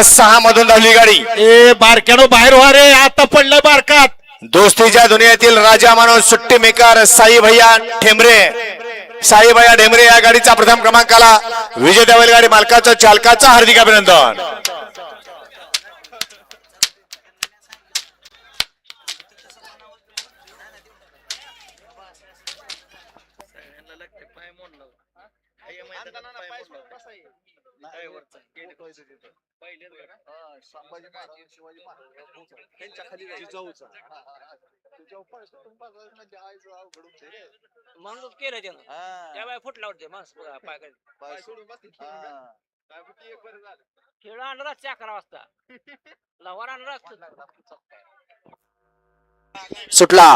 6 मधून धावली गाडी। ए बारक्यानो बाहेर व्हा रे, आता पडलंय बारकात। दोस्तीच्या दुनियेतील राजा माणूस सुट्टी मेकर साई भैया ढेमरे या गाडीचा प्रथम क्रमांकाला विजेत्या बैलगाडी मालकाचं चालकाचं हार्दिक अभिनंदन। म्हणून केलं त्यानं त्या फुटला होते खेळ आणला 11 वाजता लवार आणला सुटला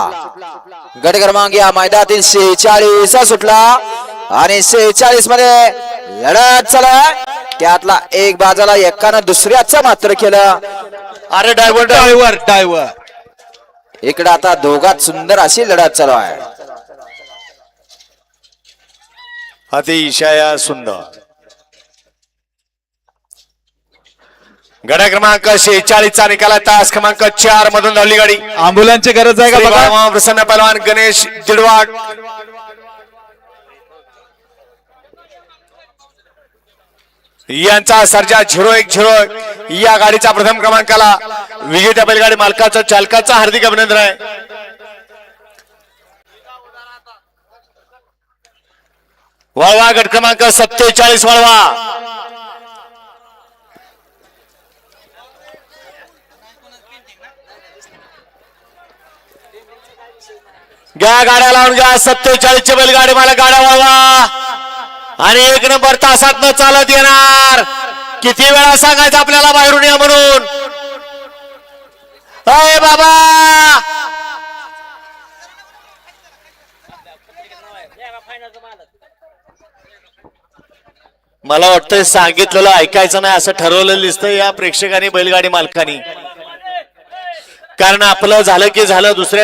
गट क्रमांक या मैदानातील 46 सुटला आणि 46 मध्ये लढत चालू आहे। त्यातला एक बाजाला एकानं दुसऱ्याचं मात्र केलं। अरे ड्रायव्हर इकडे आता दोघात सुंदर अशी लढत चालू आहे। अतिशय सुंदर गडा क्रमांक 46 चा निकाला तास क्रमांक 4 मधून धावली गाडी। अँब्युलन्सची गरज आहे का बघा। प्रसन्न पहलवान गणेश दिडवाड यांचा सर्जा 0101 या गाडीचा प्रथम क्रमांकाला विजेत्या बैलगाडी मालकाचं चालकाचं हार्दिक अभिनंदन आहे। वळवा गट क्रमांक 47 वळवा घ्या गाड्या लावून घ्या। 47 ची बैलगाडी मला गाड्या वळवा आणि 1 नंबर तासात न चालत येणार। किती वेळा सांगायचं आपल्याला बाहेरून या म्हणून। अय बाबा मला वाटतंय सांगितलेलं ऐकायचं नाही असं ठरवलेलं दिसतं या प्रेक्षकांनी बैलगाडी मालकांनी। कारण आपलं झालं की झालं दुसऱ्याचं